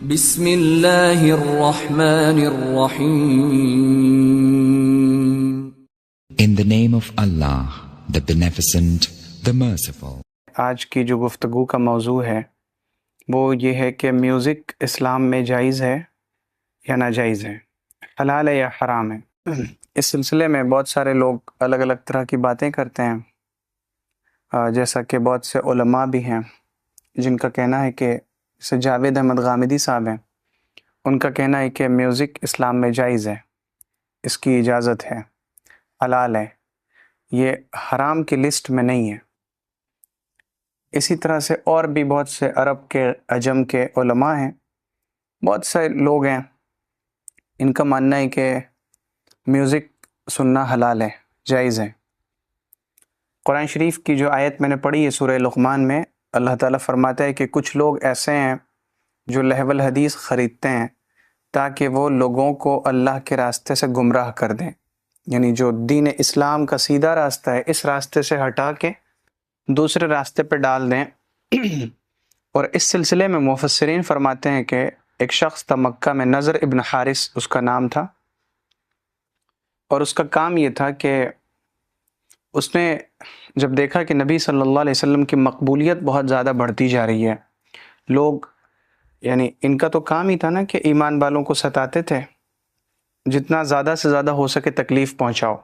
بسم اللہ الرحمن الرحیم. In the name of Allah, the Beneficent, the Merciful. آج کی جو گفتگو کا موضوع ہے وہ یہ ہے کہ میوزک اسلام میں جائز ہے یا ناجائز ہے، حلال ہے یا حرام ہے۔ اس سلسلے میں بہت سارے لوگ الگ الگ طرح کی باتیں کرتے ہیں، جیسا کہ بہت سے علماء بھی ہیں جن کا کہنا ہے کہ جیسے جاوید احمد غامدی صاحب ہیں، ان کا کہنا ہے کہ میوزک اسلام میں جائز ہے، اس کی اجازت ہے، حلال ہے، یہ حرام کی لسٹ میں نہیں ہے۔ اسی طرح سے اور بھی بہت سے عرب کے عجم کے علماء ہیں، بہت سے لوگ ہیں، ان کا ماننا ہے کہ میوزک سننا حلال ہے، جائز ہے۔ قرآن شریف کی جو آیت میں نے پڑھی ہے سورہ لقمان میں، اللہ تعالیٰ فرماتا ہے کہ کچھ لوگ ایسے ہیں جو لہو الحدیث خریدتے ہیں تاکہ وہ لوگوں کو اللہ کے راستے سے گمراہ کر دیں، یعنی جو دین اسلام کا سیدھا راستہ ہے اس راستے سے ہٹا کے دوسرے راستے پہ ڈال دیں۔ اور اس سلسلے میں مفسرین فرماتے ہیں کہ ایک شخص تھا مکہ میں، نضر ابن حارث اس کا نام تھا، اور اس کا کام یہ تھا کہ اس نے جب دیکھا کہ نبی صلی اللہ علیہ وسلم کی مقبولیت بہت زیادہ بڑھتی جا رہی ہے، لوگ یعنی ان کا تو کام ہی تھا نا کہ ایمان والوں کو ستاتے تھے، جتنا زیادہ سے زیادہ ہو سکے تکلیف پہنچاؤ،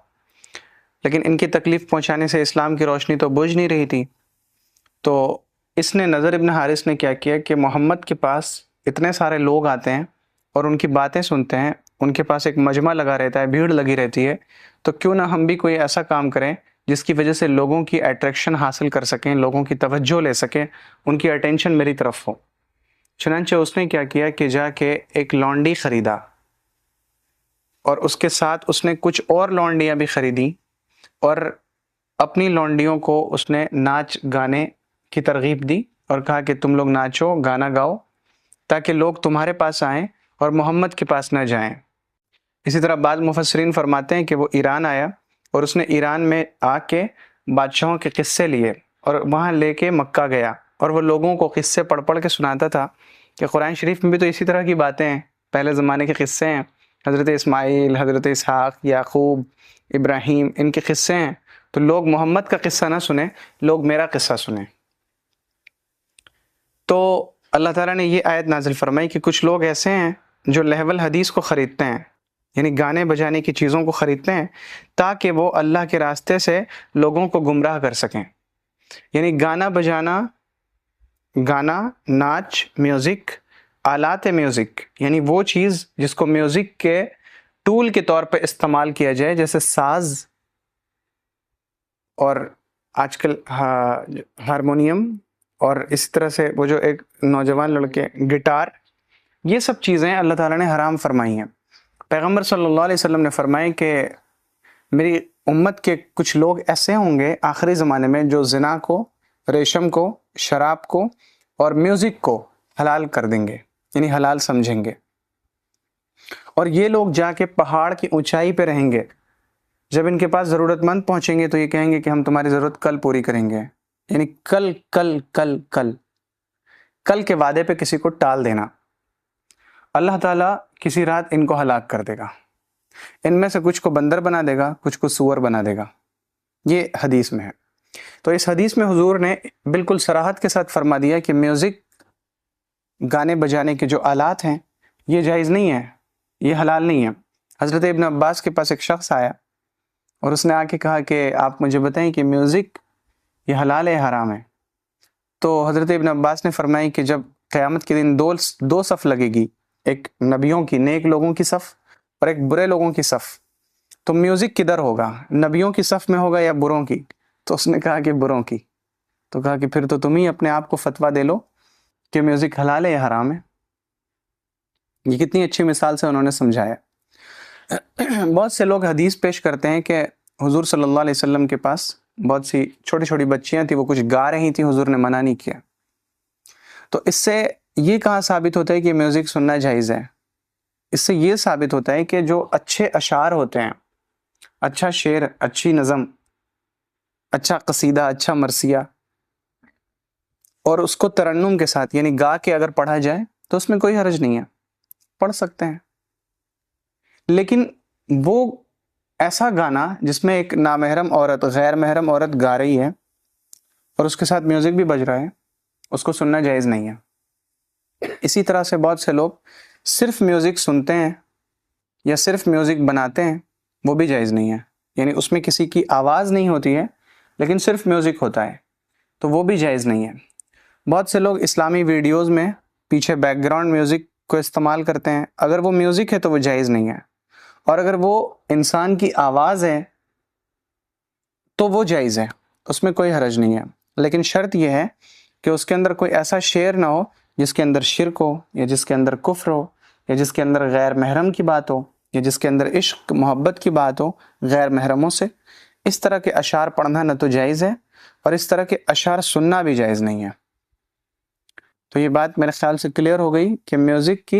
لیکن ان کی تکلیف پہنچانے سے اسلام کی روشنی تو بجھ نہیں رہی تھی۔ تو اس نے نضر ابن حارث نے کیا کیا کہ محمد کے پاس اتنے سارے لوگ آتے ہیں اور ان کی باتیں سنتے ہیں، ان کے پاس ایک مجمع لگا رہتا ہے، بھیڑ لگی رہتی ہے، تو کیوں نہ ہم بھی کوئی ایسا کام کریں جس کی وجہ سے لوگوں کی اٹریکشن حاصل کر سکیں، لوگوں کی توجہ لے سکیں، ان کی اٹینشن میری طرف ہو۔ چنانچہ اس نے کیا کیا کہ جا کے ایک لونڈی خریدا، اور اس کے ساتھ اس نے کچھ اور لونڈیاں بھی خریدیں، اور اپنی لونڈیوں کو اس نے ناچ گانے کی ترغیب دی اور کہا کہ تم لوگ ناچو، گانا گاؤ، تاکہ لوگ تمہارے پاس آئیں اور محمد کے پاس نہ جائیں۔ اسی طرح بعض مفسرین فرماتے ہیں کہ وہ ایران آیا اور اس نے ایران میں آ کے بادشاہوں کے قصے لیے اور وہاں لے کے مکہ گیا، اور وہ لوگوں کو قصے پڑھ پڑھ کے سناتا تھا کہ قرآن شریف میں بھی تو اسی طرح کی باتیں ہیں، پہلے زمانے کے قصے ہیں، حضرت اسماعیل، حضرت اسحاق، یعقوب، ابراہیم، ان کے قصے ہیں، تو لوگ محمد کا قصہ نہ سنیں، لوگ میرا قصہ سنیں۔ تو اللہ تعالیٰ نے یہ آیت نازل فرمائی کہ کچھ لوگ ایسے ہیں جو لہو الحدیث کو خریدتے ہیں، یعنی گانے بجانے کی چیزوں کو خریدتے ہیں تاکہ وہ اللہ کے راستے سے لوگوں کو گمراہ کر سکیں۔ یعنی گانا بجانا، گانا، ناچ، میوزک، آلات میوزک، یعنی وہ چیز جس کو میوزک کے ٹول کے طور پہ استعمال کیا جائے، جیسے ساز اور آج کل ہارمونیم، اور اس طرح سے وہ جو ایک نوجوان لڑکے گٹار، یہ سب چیزیں اللہ تعالیٰ نے حرام فرمائی ہیں۔ پیغمبر صلی اللہ علیہ وسلم نے فرمایا کہ میری امت کے کچھ لوگ ایسے ہوں گے آخری زمانے میں جو زنا کو، ریشم کو، شراب کو اور میوزک کو حلال کر دیں گے، یعنی حلال سمجھیں گے، اور یہ لوگ جا کے پہاڑ کی اونچائی پہ رہیں گے، جب ان کے پاس ضرورت مند پہنچیں گے تو یہ کہیں گے کہ ہم تمہاری ضرورت کل پوری کریں گے، یعنی کل کل کل کل کل کے وعدے پہ کسی کو ٹال دینا۔ اللہ تعالیٰ کسی رات ان کو ہلاک کر دے گا، ان میں سے کچھ کو بندر بنا دے گا، کچھ کو سور بنا دے گا، یہ حدیث میں ہے۔ تو اس حدیث میں حضور نے بالکل صراحت کے ساتھ فرما دیا کہ میوزک، گانے بجانے کے جو آلات ہیں یہ جائز نہیں ہے، یہ حلال نہیں ہے۔ حضرت ابن عباس کے پاس ایک شخص آیا اور اس نے آ کے کہا کہ آپ مجھے بتائیں کہ میوزک یہ حلال ہے حرام ہے؟ تو حضرت ابن عباس نے فرمائی کہ جب قیامت کے دن دو صف لگے گی، ایک نبیوں کی، نیک لوگوں کی صف، اور ایک برے لوگوں کی صف، تو میوزک کدھر ہوگا؟ نبیوں کی صف میں ہوگا یا بروں کی؟ تو اس نے کہا کہ بروں کی۔ تو کہا کہ پھر تو تم ہی اپنے آپ کو فتویٰ دے لو کہ میوزک حلال ہے یا حرام ہے۔ یہ کتنی اچھی مثال سے انہوں نے سمجھایا۔ بہت سے لوگ حدیث پیش کرتے ہیں کہ حضور صلی اللہ علیہ وسلم کے پاس بہت سی چھوٹی چھوٹی بچیاں تھیں، وہ کچھ گا رہی تھیں، حضور نے منع نہیں کیا۔ تو اس سے یہ کہاں ثابت ہوتا ہے کہ میوزک سننا جائز ہے؟ اس سے یہ ثابت ہوتا ہے کہ جو اچھے اشعار ہوتے ہیں، اچھا شعر، اچھی نظم، اچھا قصیدہ، اچھا مرثیہ، اور اس کو ترنم کے ساتھ یعنی گا کے اگر پڑھا جائے تو اس میں کوئی حرج نہیں ہے، پڑھ سکتے ہیں۔ لیکن وہ ایسا گانا جس میں ایک نامحرم عورت غیر محرم عورت گا رہی ہے اور اس کے ساتھ میوزک بھی بج رہا ہے، اس کو سننا جائز نہیں ہے۔ اسی طرح سے بہت سے لوگ صرف میوزک سنتے ہیں یا صرف میوزک بناتے ہیں، وہ بھی جائز نہیں ہے، یعنی اس میں کسی کی آواز نہیں ہوتی ہے لیکن صرف میوزک ہوتا ہے، تو وہ بھی جائز نہیں ہے۔ بہت سے لوگ اسلامی ویڈیوز میں پیچھے بیک گراؤنڈ میوزک کو استعمال کرتے ہیں، اگر وہ میوزک ہے تو وہ جائز نہیں ہے، اور اگر وہ انسان کی آواز ہے تو وہ جائز ہے، اس میں کوئی حرج نہیں ہے۔ لیکن شرط یہ ہے کہ اس کے اندر کوئی ایسا شعر نہ ہو جس کے اندر شرک ہو، یا جس کے اندر کفر ہو، یا جس کے اندر غیر محرم کی بات ہو، یا جس کے اندر عشق محبت کی بات ہو غیر محرموں سے۔ اس طرح کے اشعار پڑھنا نہ تو جائز ہے اور اس طرح کے اشعار سننا بھی جائز نہیں ہے۔ تو یہ بات میرے خیال سے کلیئر ہو گئی کہ میوزک کی